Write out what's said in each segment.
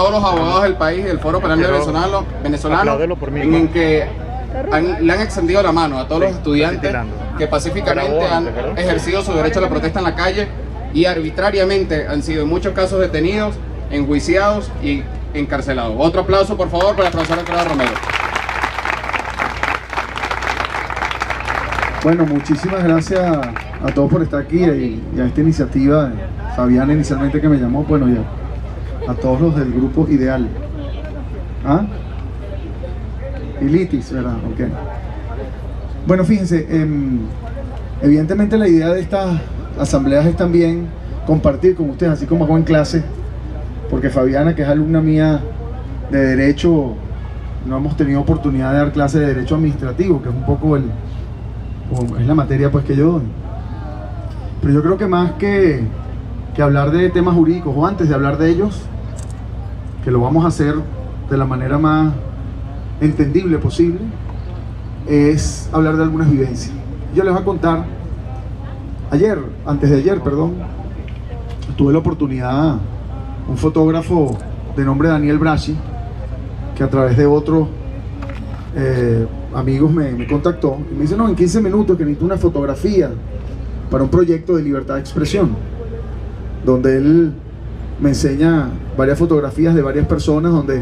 todos los abogados del país, del Foro Penal venezolano, en que le han extendido la mano a todos los estudiantes que pacíficamente han ejercido su derecho a la protesta en la calle y arbitrariamente han sido en muchos casos detenidos, enjuiciados y encarcelados. Otro aplauso, por favor, para la profesora Clara Romero. Bueno, muchísimas gracias a todos por estar aquí y a esta iniciativa de Fabiana inicialmente que me llamó, bueno, ya a todos los del grupo Ideal. ¿Ah? Ilitis, ¿verdad? Ok. Bueno, fíjense, evidentemente la idea de estas asambleas es también compartir con ustedes, así como hago en clase, porque Fabiana, que es alumna mía de Derecho, no hemos tenido oportunidad de dar clase de Derecho Administrativo, que es un poco es la materia pues que yo doy. Pero yo creo que más que hablar de temas jurídicos, o antes de hablar de ellos, que lo vamos a hacer de la manera más entendible posible, es hablar de algunas vivencias. Yo les voy a contar, antes de ayer, tuve la oportunidad, un fotógrafo de nombre Daniel Braschi, que a través de otros amigos me contactó y me dice, no, en 15 minutos que necesito una fotografía para un proyecto de libertad de expresión, donde él me enseña varias fotografías de varias personas, donde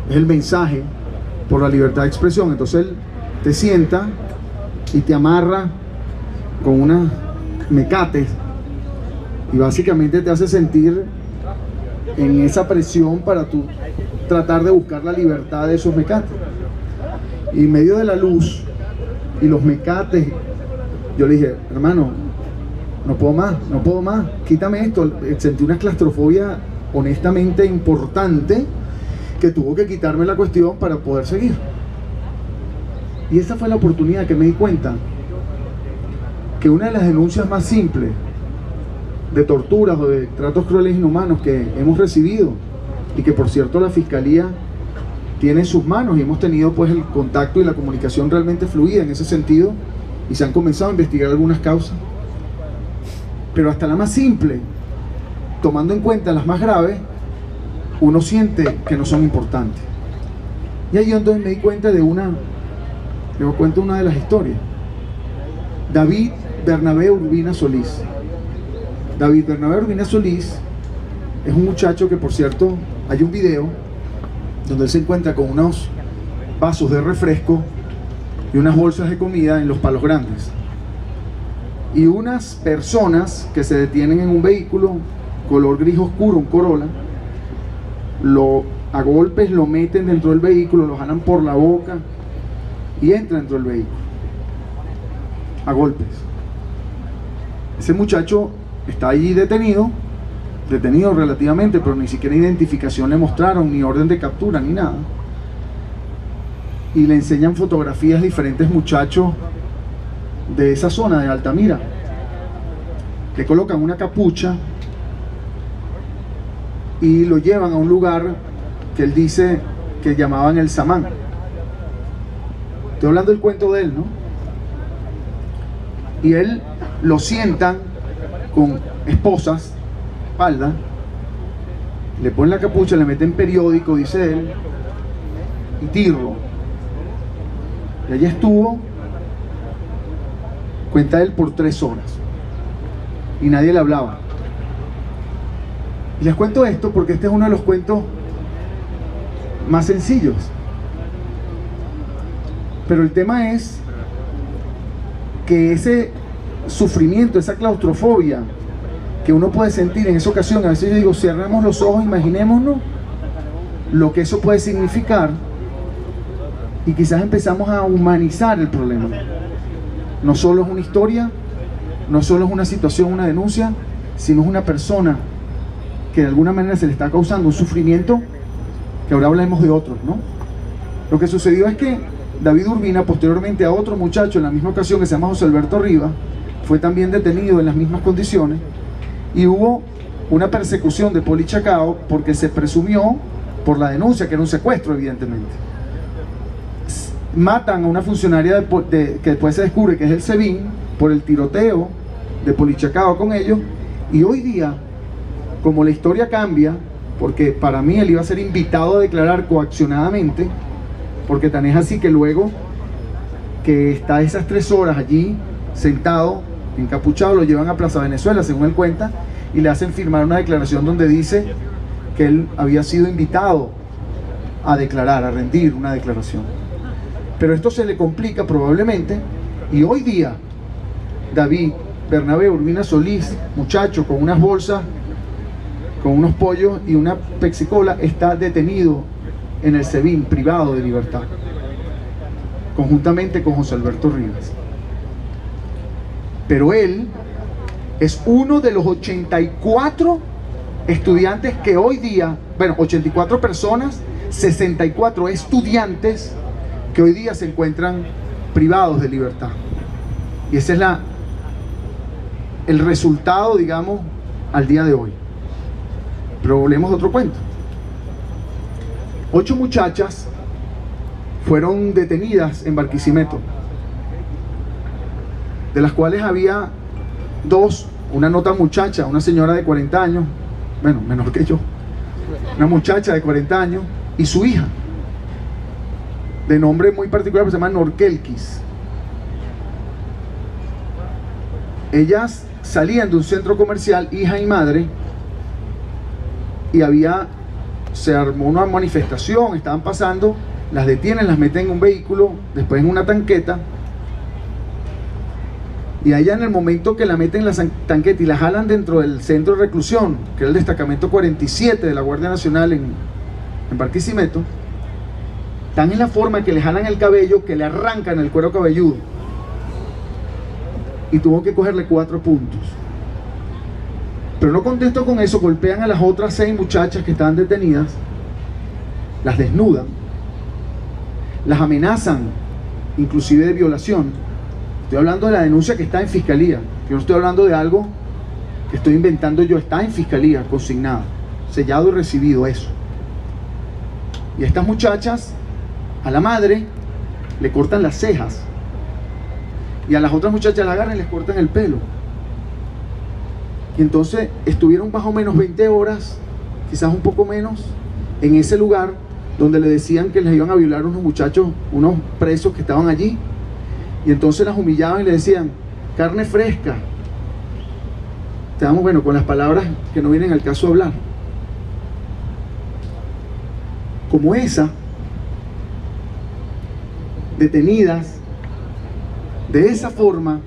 es el mensaje por la libertad de expresión. Entonces él te sienta y te amarra con unas mecates y básicamente te hace sentir en esa presión para tú tratar de buscar la libertad de esos mecates. Y en medio de la luz y los mecates, yo le dije, hermano, no puedo más, quítame esto. Sentí una claustrofobia honestamente importante que tuvo que quitarme la cuestión para poder seguir. Y esa fue la oportunidad que me di cuenta que una de las denuncias más simples de torturas o de tratos crueles e inhumanos que hemos recibido, y que por cierto la Fiscalía tiene en sus manos, y hemos tenido pues el contacto y la comunicación realmente fluida en ese sentido, y se han comenzado a investigar algunas causas, pero hasta la más simple, tomando en cuenta las más graves, uno siente que no son importantes. Y ahí entonces me di cuenta de les cuento una de las historias. David Bernabé Urbina Solís. David Bernabé Urbina Solís es un muchacho que, por cierto, hay un video donde él se encuentra con unos vasos de refresco y unas bolsas de comida en Los Palos Grandes, y unas personas que se detienen en un vehículo color gris oscuro, un Corolla, a golpes lo meten dentro del vehículo, lo jalan por la boca y entra dentro del vehículo a golpes. Ese muchacho está allí detenido relativamente, pero ni siquiera identificación le mostraron, ni orden de captura, ni nada. Y le enseñan fotografías de diferentes muchachos de esa zona de Altamira. Le colocan una capucha y lo llevan a un lugar que él dice que llamaban el Samán. Estoy hablando del cuento de él, ¿no? Y él lo sientan con esposas, espalda, le ponen la capucha, le meten periódico, dice él, y tirro. Y allí estuvo, cuenta él, por 3 horas. Y nadie le hablaba. Y les cuento esto porque este es uno de los cuentos más sencillos. Pero el tema es que ese sufrimiento, esa claustrofobia que uno puede sentir en esa ocasión, a veces yo digo, cerramos los ojos, imaginémonos lo que eso puede significar, y quizás empezamos a humanizar el problema. No solo es una historia, no solo es una situación, una denuncia, sino es una persona que de alguna manera se le está causando un sufrimiento, que ahora hablemos de otros, ¿no? Lo que sucedió es que David Urbina, posteriormente a otro muchacho en la misma ocasión que se llama José Alberto Rivas, fue también detenido en las mismas condiciones, y hubo una persecución de Poli Chacao porque se presumió, por la denuncia, que era un secuestro, evidentemente. Matan a una funcionaria que después se descubre que es el SEBIN por el tiroteo de Poli Chacao con ellos, y hoy día, como la historia cambia, porque para mí él iba a ser invitado a declarar coaccionadamente, porque tan es así que luego que está esas 3 horas allí sentado, encapuchado, lo llevan a Plaza Venezuela, según él cuenta, y le hacen firmar una declaración donde dice que él había sido invitado a declarar, a rendir una declaración. Pero esto se le complica probablemente, y hoy día David Bernabé Urbina Solís, muchacho con unas bolsas, con unos pollos y una Pepsi-Cola, está detenido en el SEBIN privado de libertad, conjuntamente con José Alberto Rivas. Pero él es uno de los 84 estudiantes que hoy día, bueno, 84 personas, 64 estudiantes que hoy día se encuentran privados de libertad. Y ese es el resultado, digamos, al día de hoy. Pero volvemos a otro cuento. 8 muchachas fueron detenidas en Barquisimeto, de las cuales había 2, una nota muchacha, una señora de 40 años, bueno, menor que yo, una muchacha de 40 años y su hija, de nombre muy particular, que se llama Norkelkis. Ellas salían de un centro comercial, hija y madre, y se armó una manifestación, estaban pasando, las detienen, las meten en un vehículo, después en una tanqueta, y allá en el momento que la meten en la tanqueta y la jalan dentro del centro de reclusión, que es el destacamento 47 de la Guardia Nacional en Barquisimeto, tan en la forma que le jalan el cabello, que le arrancan el cuero cabelludo, y tuvo que cogerle 4 puntos. Pero no contento con eso, golpean a las otras 6 muchachas que estaban detenidas, las desnudan, las amenazan, inclusive de violación. Estoy hablando de la denuncia que está en fiscalía. Yo no estoy hablando de algo que estoy inventando yo, está en fiscalía, consignado, sellado y recibido eso. Y a estas muchachas, a la madre, le cortan las cejas, y a las otras muchachas la agarran y les cortan el pelo. Y entonces estuvieron más o menos 20 horas, quizás un poco menos, en ese lugar donde le decían que les iban a violar unos muchachos, unos presos que estaban allí. Y entonces las humillaban y le decían: carne fresca. Te damos, bueno, con las palabras que no vienen al caso hablar. Como esa, detenidas de esa forma,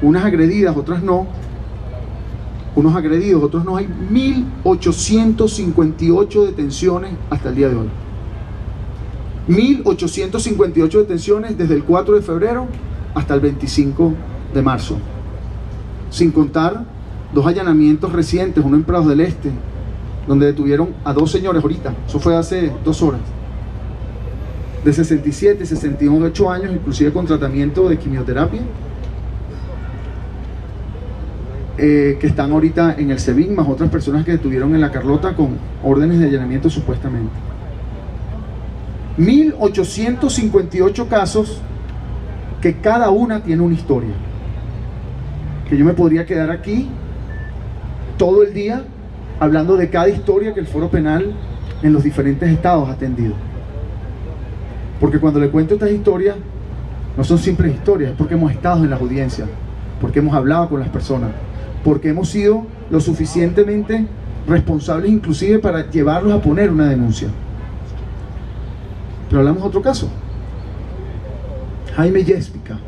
unas agredidas, otras no, unos agredidos, otros no. Hay 1.858 detenciones hasta el día de hoy. 1.858 detenciones desde el 4 de febrero hasta el 25 de marzo. Sin contar 2 allanamientos recientes, uno en Prados del Este, donde detuvieron a 2 señores ahorita, eso fue hace 2 horas, de 67 y 68 años, inclusive con tratamiento de quimioterapia, que están ahorita en el SEBIN, más otras personas que detuvieron en La Carlota con órdenes de allanamiento supuestamente. 1.858 casos que cada una tiene una historia, que yo me podría quedar aquí todo el día hablando de cada historia que el Foro Penal en los diferentes estados ha atendido. Porque cuando le cuento estas historias, no son simples historias, es porque hemos estado en las audiencias, porque hemos hablado con las personas, porque hemos sido lo suficientemente responsables inclusive para llevarlos a poner una denuncia. Pero hablamos de otro caso. Jaime Yéspica.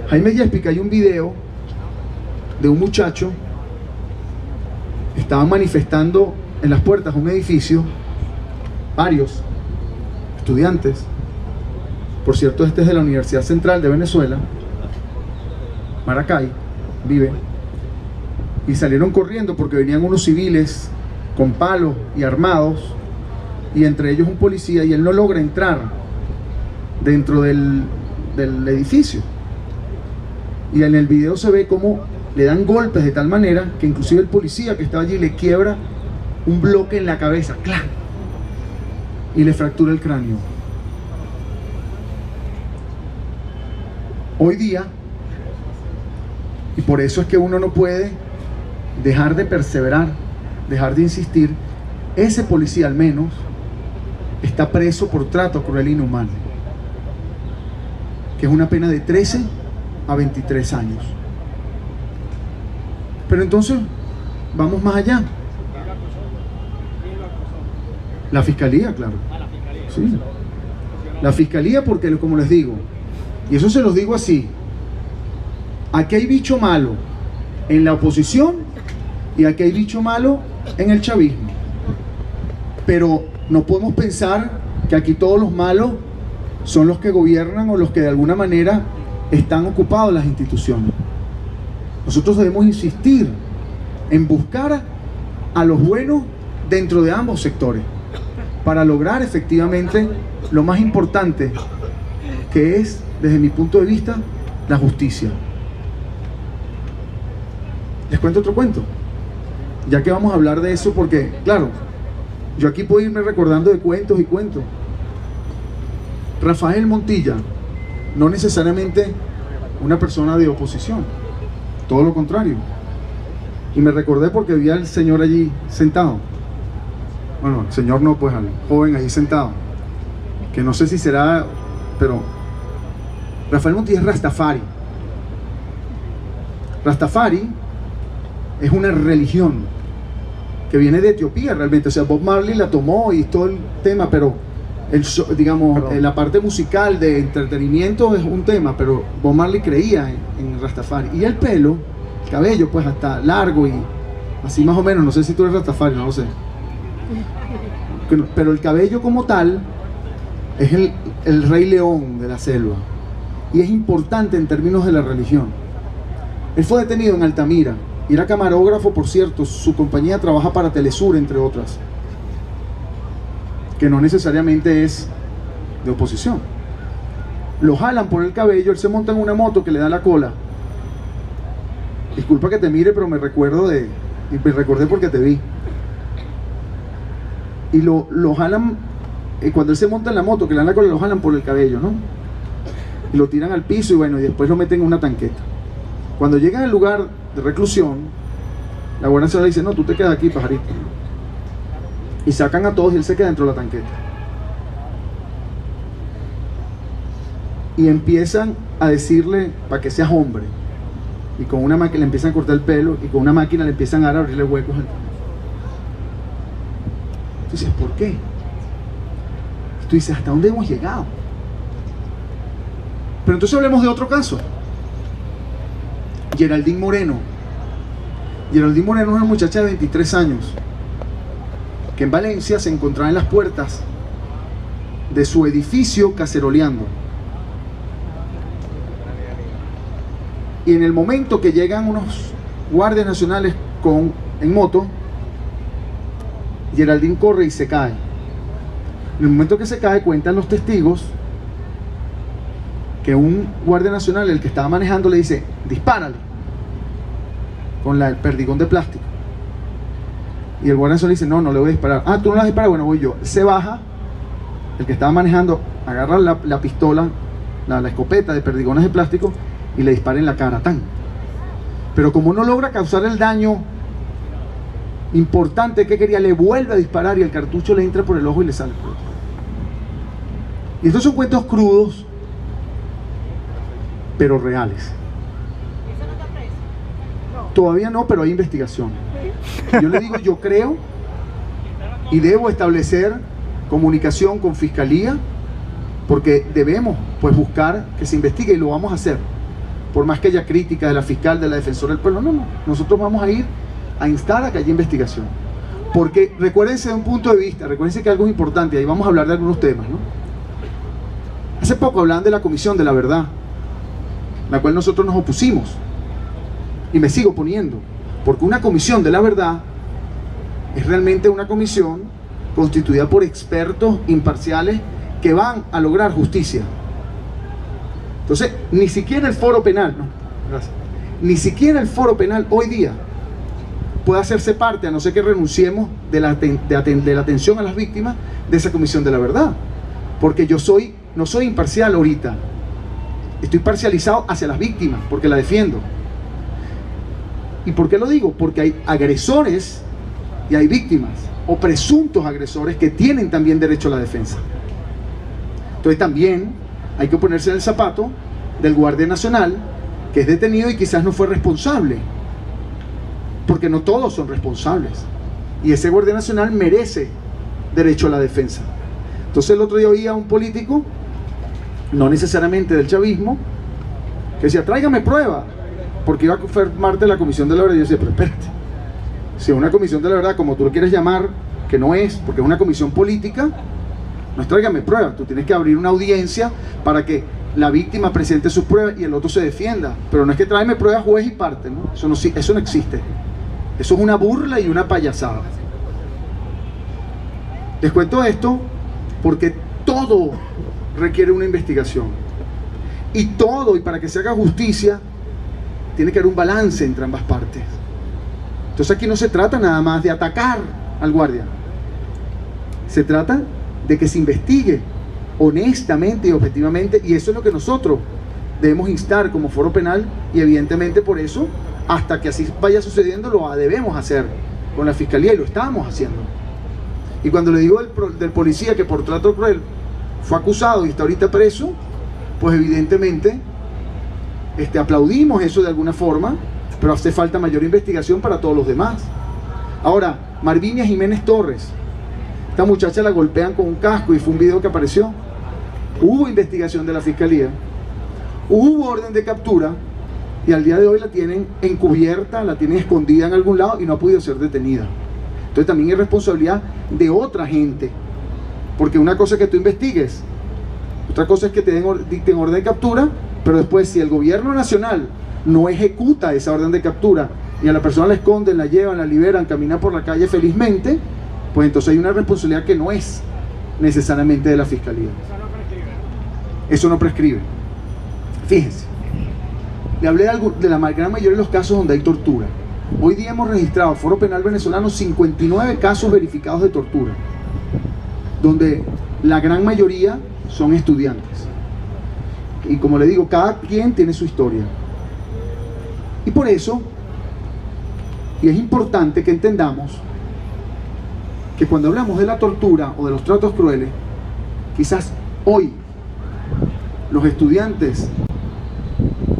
Jaime Yéspica, hay un video de un muchacho, estaban manifestando en las puertas de un edificio, varios estudiantes, por cierto este es de la Universidad Central de Venezuela, Maracay, vive, y salieron corriendo porque venían unos civiles con palos y armados, y entre ellos un policía, y él no logra entrar dentro del edificio, y en el video se ve cómo le dan golpes de tal manera que inclusive el policía que estaba allí le quiebra un bloque en la cabeza, ¡clac!, y le fractura el cráneo. Hoy día, y por eso es que uno no puede dejar de perseverar, dejar de insistir, ese policía al menos está preso por trato cruel e inhumano, que es una pena de 13 a 23 años. Pero entonces, vamos más allá. La fiscalía, claro. Sí. La fiscalía, porque como les digo, y eso se los digo así, aquí hay bicho malo en la oposición y aquí hay bicho malo en el chavismo. Pero no podemos pensar que aquí todos los malos son los que gobiernan o los que de alguna manera están ocupados en las instituciones. Nosotros debemos insistir en buscar a los buenos dentro de ambos sectores para lograr efectivamente lo más importante, que es, desde mi punto de vista, la justicia. Les cuento otro cuento, ya que vamos a hablar de eso, porque, claro, yo aquí puedo irme recordando de cuentos y cuentos. Rafael Montilla, no necesariamente una persona de oposición, todo lo contrario. Y me recordé porque vi al señor allí sentado. Bueno, el señor no, pues al joven allí sentado, que no sé si será, pero Rafael Montilla es Rastafari. Rastafari es una religión que viene de Etiopía realmente. O sea, Bob Marley la tomó y todo el tema, pero la parte musical de entretenimiento es un tema, pero Bob Marley creía en Rastafari. Y el pelo, el cabello, pues hasta largo y así más o menos. No sé si tú eres Rastafari, no lo sé. Pero el cabello como tal es el rey león de la selva, y es importante en términos de la religión. Él fue detenido en Altamira y era camarógrafo, por cierto. Su compañía trabaja para Telesur, entre otras, que no necesariamente es de oposición. Lo jalan por el cabello, él se monta en una moto que le da la cola. Disculpa que te mire, pero me recordé porque te vi. Y lo jalan, cuando él se monta en la moto que le dan la cola, lo jalan por el cabello, ¿no? Y lo tiran al piso y bueno, y después lo meten en una tanqueta. Cuando llegan al lugar de reclusión, la Guardia Nacional le dice: no, tú te quedas aquí, pajarito. Y sacan a todos y él se queda dentro de la tanqueta. Y empiezan a decirle para que seas hombre. Y con una máquina le empiezan a cortar el pelo, y con una máquina le empiezan a abrirle huecos. Tú dices, ¿por qué? Tú dices, ¿hasta dónde hemos llegado? Pero entonces hablemos de otro caso. Geraldine Moreno. Geraldine Moreno es una muchacha de 23 años que en Valencia se encontraba en las puertas de su edificio caceroleando. Y en el momento que llegan unos guardias nacionales en moto, Geraldine corre y se cae. En el momento que se cae, cuentan los testigos que un guardia nacional, el que estaba manejando, le dice: dispárale con el perdigón de plástico. Y el guardia nacional dice: no, no le voy a disparar. Ah, tú no le vas a disparar, bueno, voy yo. Se baja, el que estaba manejando agarra la pistola, la escopeta de perdigones de plástico, y le dispara en la cara, tan. Pero como no logra causar el daño importante que quería, le vuelve a disparar y el cartucho le entra por el ojo y le sale por el otro. Y estos son cuentos crudos, pero reales. ¿Eso no está preso? No. Todavía no, pero hay investigación. Yo le digo, yo creo y debo establecer comunicación con Fiscalía, porque debemos pues buscar que se investigue, y lo vamos a hacer. Por más que haya crítica de la fiscal, de la defensora del pueblo, no. Nosotros vamos a ir a instar a que haya investigación. Porque recuérdense de un punto de vista, recuérdense que algo es importante, ahí vamos a hablar de algunos temas, ¿no? Hace poco hablaban de la Comisión de la Verdad, la cual nosotros nos opusimos, y me sigo oponiendo, porque una Comisión de la Verdad es realmente una comisión constituida por expertos imparciales que van a lograr justicia. Entonces, ni siquiera el foro penal, ¿no? Gracias. Ni siquiera el foro penal hoy día puede hacerse parte, a no ser que renunciemos de la atención a las víctimas de esa Comisión de la Verdad. Porque yo no soy imparcial ahorita, estoy parcializado hacia las víctimas, porque la defiendo. ¿Y por qué lo digo? Porque hay agresores y hay víctimas o presuntos agresores que tienen también derecho a la defensa. Entonces también hay que ponerse en el zapato del guardia nacional que es detenido y quizás no fue responsable, porque no todos son responsables, y ese guardia nacional merece derecho a la defensa. Entonces el otro día oía a un político, no necesariamente del chavismo, que decía, tráigame prueba, porque iba a formar de la Comisión de la Verdad. Y yo decía, pero espérate, si es una Comisión de la Verdad, como tú lo quieres llamar, que no es, porque es una comisión política, no es tráigame prueba, tú tienes que abrir una audiencia para que la víctima presente sus pruebas y el otro se defienda, pero no es que tráeme pruebas juez y parte, ¿no? Eso no existe, eso es una burla y una payasada. Les cuento esto porque todo requiere una investigación, y para que se haga justicia tiene que haber un balance entre ambas partes. Entonces aquí no se trata nada más de atacar al guardia, se trata de que se investigue honestamente y objetivamente, y eso es lo que nosotros debemos instar como foro penal, y evidentemente por eso, hasta que así vaya sucediendo, lo debemos hacer con la fiscalía, y lo estamos haciendo. Y cuando le digo del policía que por trato cruel fue acusado y está ahorita preso, pues evidentemente aplaudimos eso de alguna forma, pero hace falta mayor investigación para todos los demás. Ahora, Marvinia Jiménez Torres, esta muchacha la golpean con un casco y fue un video que apareció. Hubo investigación de la fiscalía, hubo orden de captura, y al día de hoy la tienen encubierta, la tienen escondida en algún lado y no ha podido ser detenida. Entonces también es responsabilidad de otra gente, porque una cosa es que tú investigues, otra cosa es que dicten orden de captura, pero después si el gobierno nacional no ejecuta esa orden de captura y a la persona la esconden, la llevan, la liberan, camina por la calle felizmente, pues entonces hay una responsabilidad que no es necesariamente de la fiscalía. Eso no prescribe. Fíjense, le hablé de la gran mayoría de los casos donde hay tortura. Hoy día hemos registrado, Foro Penal Venezolano, 59 casos verificados de tortura, donde la gran mayoría son estudiantes. Y como le digo, cada quien tiene su historia. Y por eso, y es importante que entendamos que cuando hablamos de la tortura o de los tratos crueles, quizás hoy los estudiantes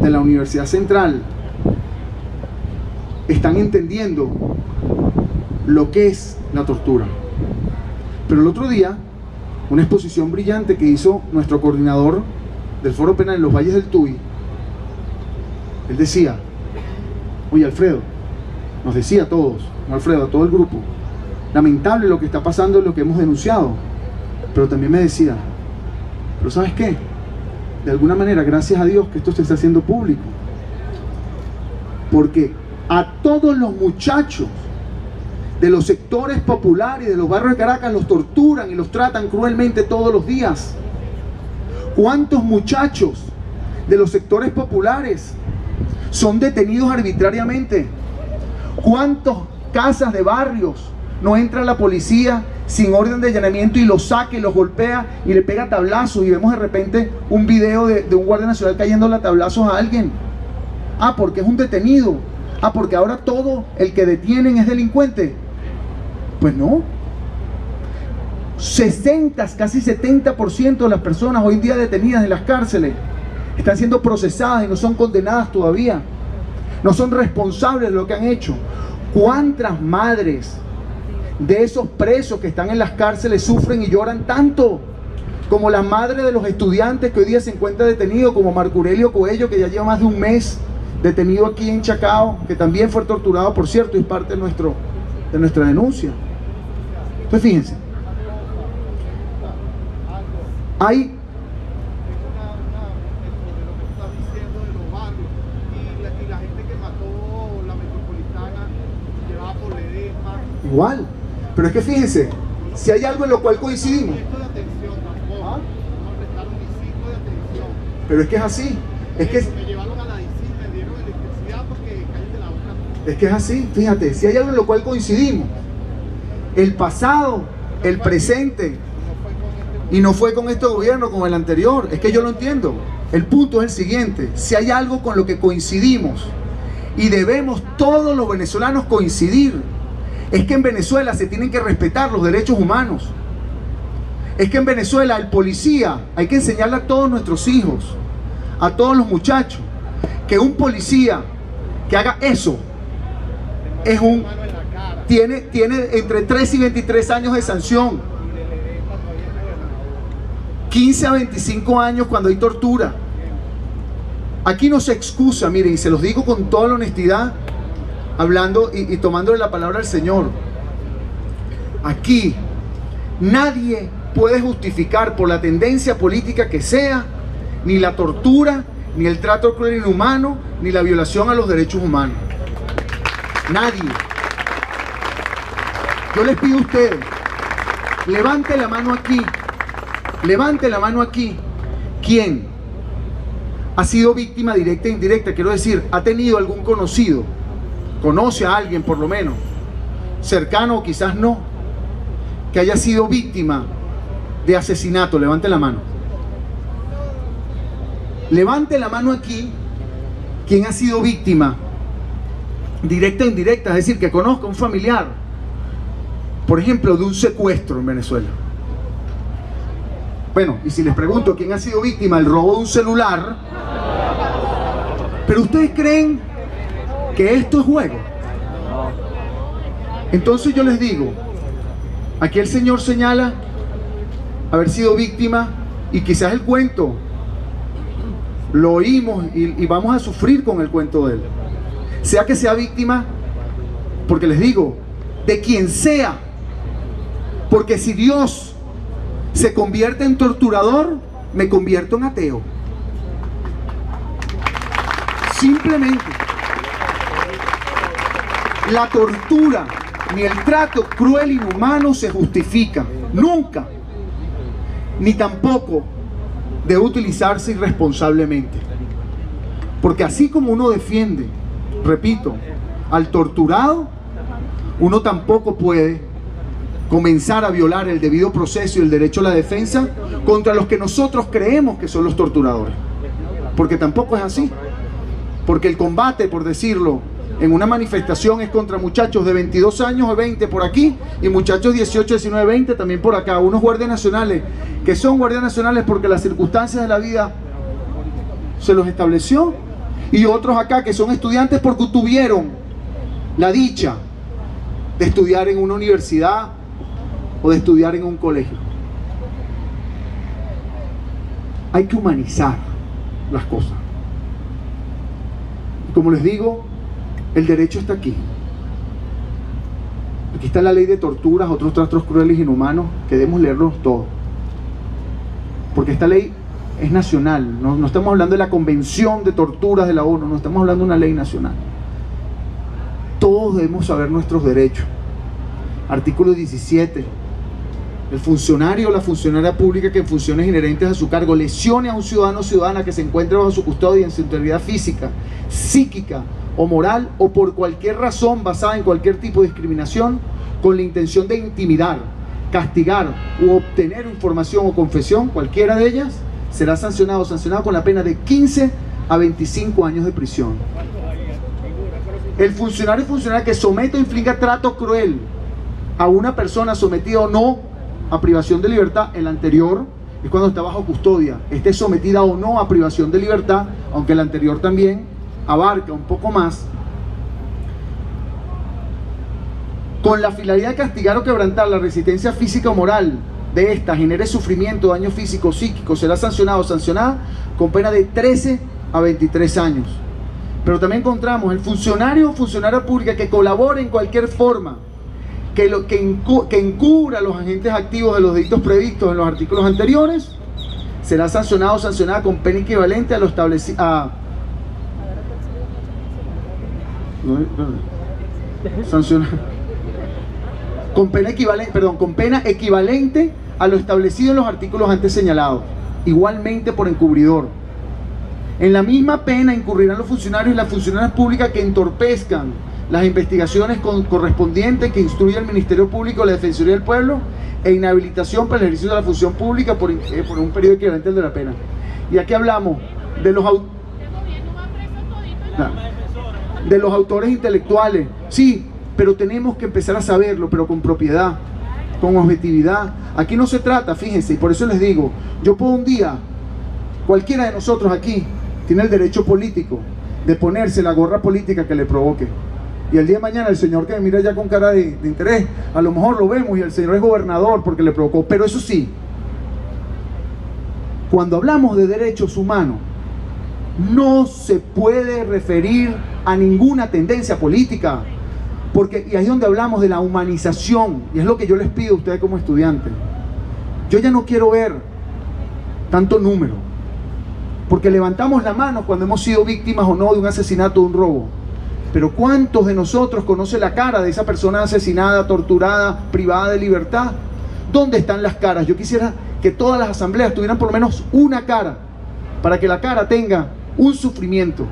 de la Universidad Central están entendiendo lo que es la tortura. Pero el otro día, una exposición brillante que hizo nuestro coordinador del Foro Penal en los Valles del Tuy, él decía, oye Alfredo, nos decía a todos, no Alfredo, a todo el grupo, lamentable lo que está pasando, lo que hemos denunciado, pero también me decía, pero ¿sabes qué? De alguna manera, gracias a Dios que esto se está haciendo público, porque a todos los muchachos de los sectores populares y de los barrios de Caracas los torturan y los tratan cruelmente todos los días. ¿Cuántos muchachos de los sectores populares son detenidos arbitrariamente? ¿Cuántas casas de barrios no entra la policía sin orden de allanamiento y los saca y los golpea y le pega tablazos, y vemos de repente un video de un guardia nacional cayéndole a tablazos a alguien? Ah, porque es un detenido. Ah, porque ahora todo el que detienen es delincuente. Pues no. 60, casi 70% de las personas hoy en día detenidas en las cárceles están siendo procesadas y no son condenadas todavía. No son responsables de lo que han hecho. ¿Cuántas madres de esos presos que están en las cárceles sufren y lloran tanto? Como las madres de los estudiantes que hoy día se encuentran detenidos, como Marco Aurelio Coello, que ya lleva más de un mes detenido aquí en Chacao, que también fue torturado, por cierto, y es parte de nuestra denuncia. Entonces fíjense, hay igual, pero es que fíjense, si hay algo en lo cual coincidimos, pero es que es así, es que es así, fíjate, si hay algo en lo cual coincidimos, el pasado, el presente, y no fue con este gobierno, con el anterior, es que yo lo entiendo. El punto es el siguiente: si hay algo con lo que coincidimos, y debemos todos los venezolanos coincidir, Es que en Venezuela se tienen que respetar los derechos humanos. Es que en Venezuela el policía, hay que enseñarle a todos nuestros hijos, a todos los muchachos, que un policía que haga eso tiene entre 3 y 23 años de sanción, 15 a 25 años cuando hay tortura. Aquí no se excusa, miren, y se los digo con toda la honestidad, hablando y tomándole la palabra al Señor. Aquí nadie puede justificar, por la tendencia política que sea, ni la tortura, ni el trato cruel e inhumano, ni la violación a los derechos humanos. Nadie. Yo les pido a ustedes, levante la mano aquí. Levante la mano aquí. ¿Quién ha sido víctima directa e indirecta? Quiero decir, ha tenido algún conocido, conoce a alguien por lo menos, cercano o quizás no, que haya sido víctima de asesinato. Levante la mano. Levante la mano aquí quien ha sido víctima directa e indirecta, es decir, que conozca a un familiar, por ejemplo, de un secuestro en Venezuela. Bueno, y si les pregunto quién ha sido víctima del robo de un celular, pero ustedes creen que esto es juego. Entonces yo les digo, aquí el Señor señala haber sido víctima, y quizás el cuento lo oímos y vamos a sufrir con el cuento de él. Sea que sea víctima, porque les digo, de quien sea, porque si Dios se convierte en torturador, me convierto en ateo. Simplemente. La tortura ni el trato cruel e inhumano se justifica, nunca, ni tampoco debe utilizarse irresponsablemente. Porque así como uno defiende, repito, al torturado, uno tampoco puede comenzar a violar el debido proceso y el derecho a la defensa contra los que nosotros creemos que son los torturadores. Porque tampoco es así. Porque el combate, por decirlo, en una manifestación es contra muchachos de 22 años o 20 por aquí, y muchachos 18, 19, 20 también por acá. Unos guardias nacionales que son guardias nacionales porque las circunstancias de la vida se los estableció, y otros acá que son estudiantes porque tuvieron la dicha de estudiar en una universidad o de estudiar en un colegio. Hay que humanizar las cosas. Y como les digo, el derecho está aquí. Aquí está la ley de torturas, otros tratos crueles e inhumanos, que debemos leerlos todos. Porque esta ley es nacional, no estamos hablando de la Convención de Torturas de la ONU, no estamos hablando de una ley nacional. Todos debemos saber nuestros derechos. Artículo 17. El funcionario o la funcionaria pública que en funciones inherentes a su cargo lesione a un ciudadano o ciudadana que se encuentre bajo su custodia en su integridad física, psíquica o moral, o por cualquier razón basada en cualquier tipo de discriminación, con la intención de intimidar, castigar u obtener información o confesión, cualquiera de ellas, será sancionado o sancionado con la pena de 15 a 25 años de prisión. El funcionario o funcionaria que someta o infliga trato cruel a una persona sometida o no a privación de libertad, el anterior es cuando está bajo custodia, esté sometida o no a privación de libertad, aunque el anterior también abarca un poco más, con la finalidad de castigar o quebrantar la resistencia física o moral de esta, genere sufrimiento, daño físico o psíquico, será sancionado o sancionada con pena de 13 a 23 años. Pero también encontramos el funcionario o funcionaria pública que colabore en cualquier forma, que encubra a los agentes activos de los delitos previstos en los artículos anteriores, será sancionado o sancionada con pena equivalente a lo establecido con pena equivalente a lo establecido en los artículos antes señalados, igualmente por encubridor. En la misma pena incurrirán los funcionarios y las funcionarias públicas que entorpezcan las investigaciones correspondientes que instruye el Ministerio Público, la Defensoría del Pueblo, e inhabilitación para el ejercicio de la función pública por un periodo equivalente al de la pena. Y aquí hablamos de los autores intelectuales. Sí, pero tenemos que empezar a saberlo, pero con propiedad, con objetividad. Aquí no se trata, fíjense, y por eso les digo, yo puedo un día, cualquiera de nosotros aquí tiene el derecho político de ponerse la gorra política que le provoque. Y el día de mañana el señor que me mira ya con cara de interés, a lo mejor lo vemos y el señor es gobernador porque le provocó. Pero eso sí, cuando hablamos de derechos humanos, no se puede referir a ninguna tendencia política, porque, y ahí es donde hablamos de la humanización, y es lo que yo les pido a ustedes como estudiantes. Yo ya no quiero ver tanto número, porque levantamos la mano cuando hemos sido víctimas o no de un asesinato o de un robo. Pero ¿cuántos de nosotros conocen la cara de esa persona asesinada, torturada, privada de libertad? ¿Dónde están las caras? Yo quisiera que todas las asambleas tuvieran por lo menos una cara, para que la cara tenga un sufrimiento,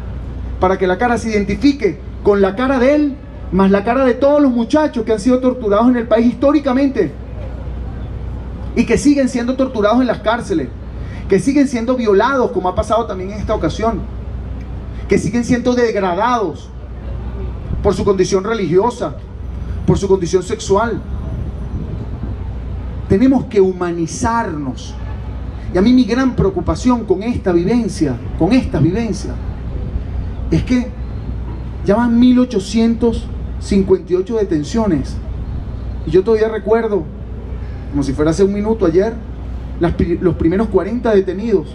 para que la cara se identifique con la cara de él, más la cara de todos los muchachos que han sido torturados en el país históricamente, y que siguen siendo torturados en las cárceles, que siguen siendo violados, como ha pasado también en esta ocasión, que siguen siendo degradados por su condición religiosa, por su condición sexual. Tenemos que humanizarnos. Y a mí mi gran preocupación con esta vivencia, es que ya van 1858 detenciones. Y yo todavía recuerdo, como si fuera hace un minuto ayer, los primeros 40 detenidos,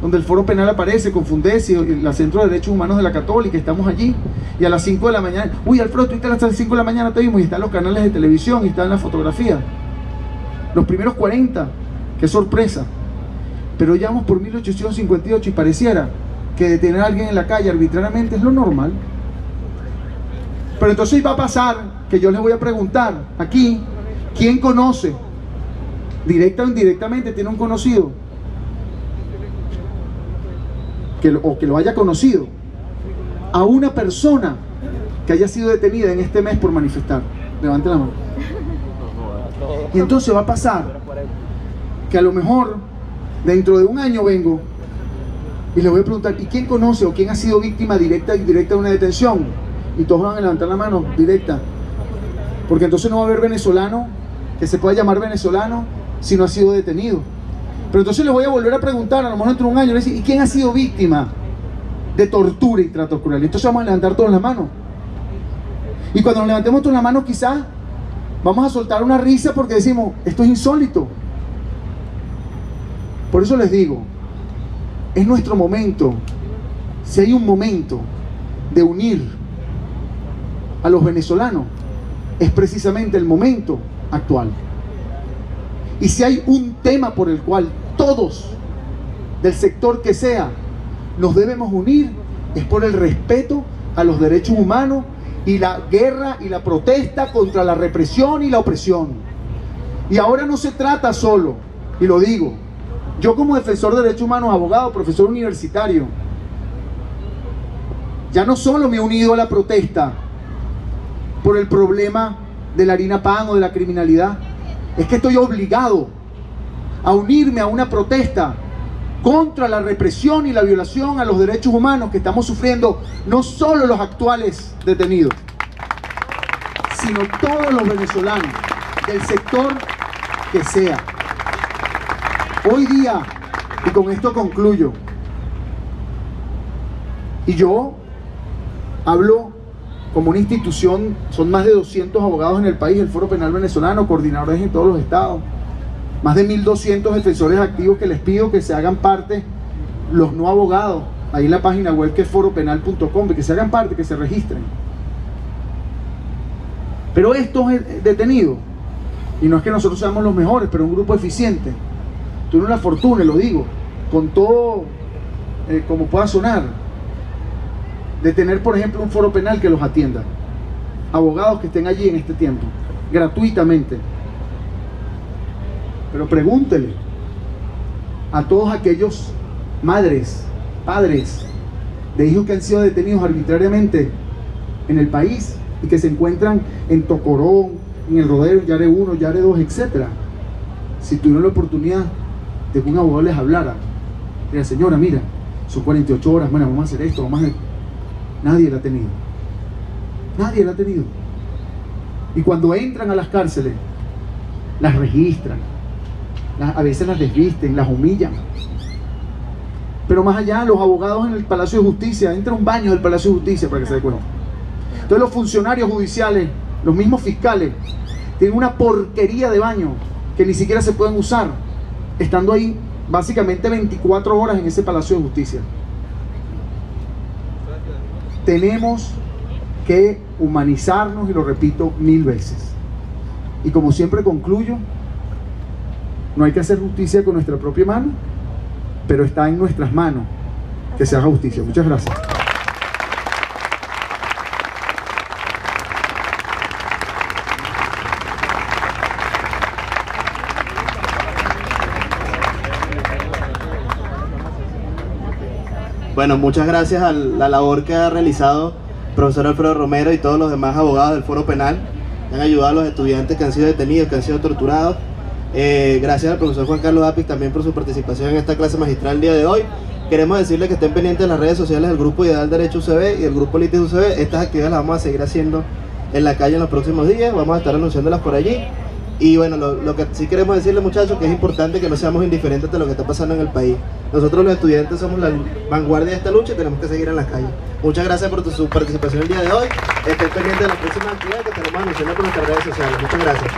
donde el Foro Penal aparece con Fundesi, el Centro de Derechos Humanos de la Católica, estamos allí, y a las 5 de la mañana, uy, Alfredo, tú hasta las 5 de la mañana te vimos, y están los canales de televisión, y están las fotografías. Los primeros 40, qué sorpresa. Pero ya vamos por 1858 y pareciera que detener a alguien en la calle arbitrariamente es lo normal. Pero entonces va a pasar que yo les voy a preguntar aquí, ¿quién conoce, directa o indirectamente, tiene un conocido o que lo haya conocido, a una persona que haya sido detenida en este mes por manifestar? Levante la mano. Y entonces va a pasar que a lo mejor dentro de un año vengo y le voy a preguntar, ¿y quién conoce o quién ha sido víctima directa e indirecta de una detención? Y todos van a levantar la mano directa, porque entonces no va a haber venezolano que se pueda llamar venezolano si no ha sido detenido. Pero entonces le voy a volver a preguntar, a lo mejor dentro de un año, le decir, ¿y quién ha sido víctima de tortura y trato cruel? Y entonces vamos a levantar todas las manos. Y cuando nos levantemos todas las manos, quizás vamos a soltar una risa porque decimos, esto es insólito. Por eso les digo, es nuestro momento. Si hay un momento de unir a los venezolanos, es precisamente el momento actual. Y si hay un tema por el cual todos, del sector que sea, nos debemos unir, es por el respeto a los derechos humanos y la guerra y la protesta contra la represión y la opresión. Y ahora no se trata solo, y lo digo, yo como defensor de derechos humanos, abogado, profesor universitario, ya no solo me he unido a la protesta por el problema de la harina pan o de la criminalidad, es que estoy obligado a unirme a una protesta contra la represión y la violación a los derechos humanos que estamos sufriendo, no solo los actuales detenidos, sino todos los venezolanos, del sector que sea. Hoy día, y con esto concluyo, y yo hablo como una institución, son más de 200 abogados en el país, el Foro Penal Venezolano, coordinadores en todos los estados, más de 1.200 defensores activos que les pido que se hagan parte, los no abogados, ahí en la página web que es foropenal.com, que se hagan parte, que se registren. Pero estos detenidos, y no es que nosotros seamos los mejores, pero un grupo eficiente, tuvieron la fortuna, y lo digo, con todo como pueda sonar, de tener, por ejemplo, un foro penal que los atienda, abogados que estén allí en este tiempo, gratuitamente. Pero pregúntele a todos aquellos madres, padres de hijos que han sido detenidos arbitrariamente en el país y que se encuentran en Tocorón, en El Rodeo, en Yare 1, Yare 2, etc. Si tuvieron la oportunidad de que un abogado les hablara, diga, señora, mira, son 48 horas, bueno, vamos a hacer esto, vamos a hacer... Nadie la ha tenido. Nadie la ha tenido. Y cuando entran a las cárceles, las registran, a veces las desvisten, las humillan. Pero más allá, los abogados en el Palacio de Justicia, entra un baño del Palacio de Justicia para que se dé cuenta. Entonces los funcionarios judiciales, los mismos fiscales, tienen una porquería de baño que ni siquiera se pueden usar, estando ahí básicamente 24 horas en ese Palacio de Justicia. Tenemos que humanizarnos, y lo repito 1000 veces. Y como siempre concluyo, no hay que hacer justicia con nuestra propia mano, pero está en nuestras manos que se haga justicia. Muchas gracias. Bueno, muchas gracias a la labor que ha realizado el profesor Alfredo Romero y todos los demás abogados del Foro Penal. Han ayudado a los estudiantes que han sido detenidos, que han sido torturados. Gracias al profesor Juan Carlos Apis también por su participación en esta clase magistral el día de hoy. Queremos decirles que estén pendientes de las redes sociales del Grupo Ideal Derecho UCB y del Grupo Litis UCB. Estas actividades las vamos a seguir haciendo en la calle en los próximos días. Vamos a estar anunciándolas por allí. Y bueno, lo que sí queremos decirles, muchachos, que es importante que no seamos indiferentes de lo que está pasando en el país. Nosotros los estudiantes somos la vanguardia de esta lucha y tenemos que seguir en las calles. Muchas gracias por su participación el día de hoy. Estén pendientes de las próximas actividades que estaremos anunciando por nuestras redes sociales. Muchas gracias.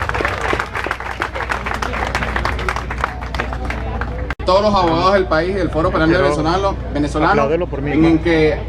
Todos los abogados del país, del Foro Penal venezolano, en que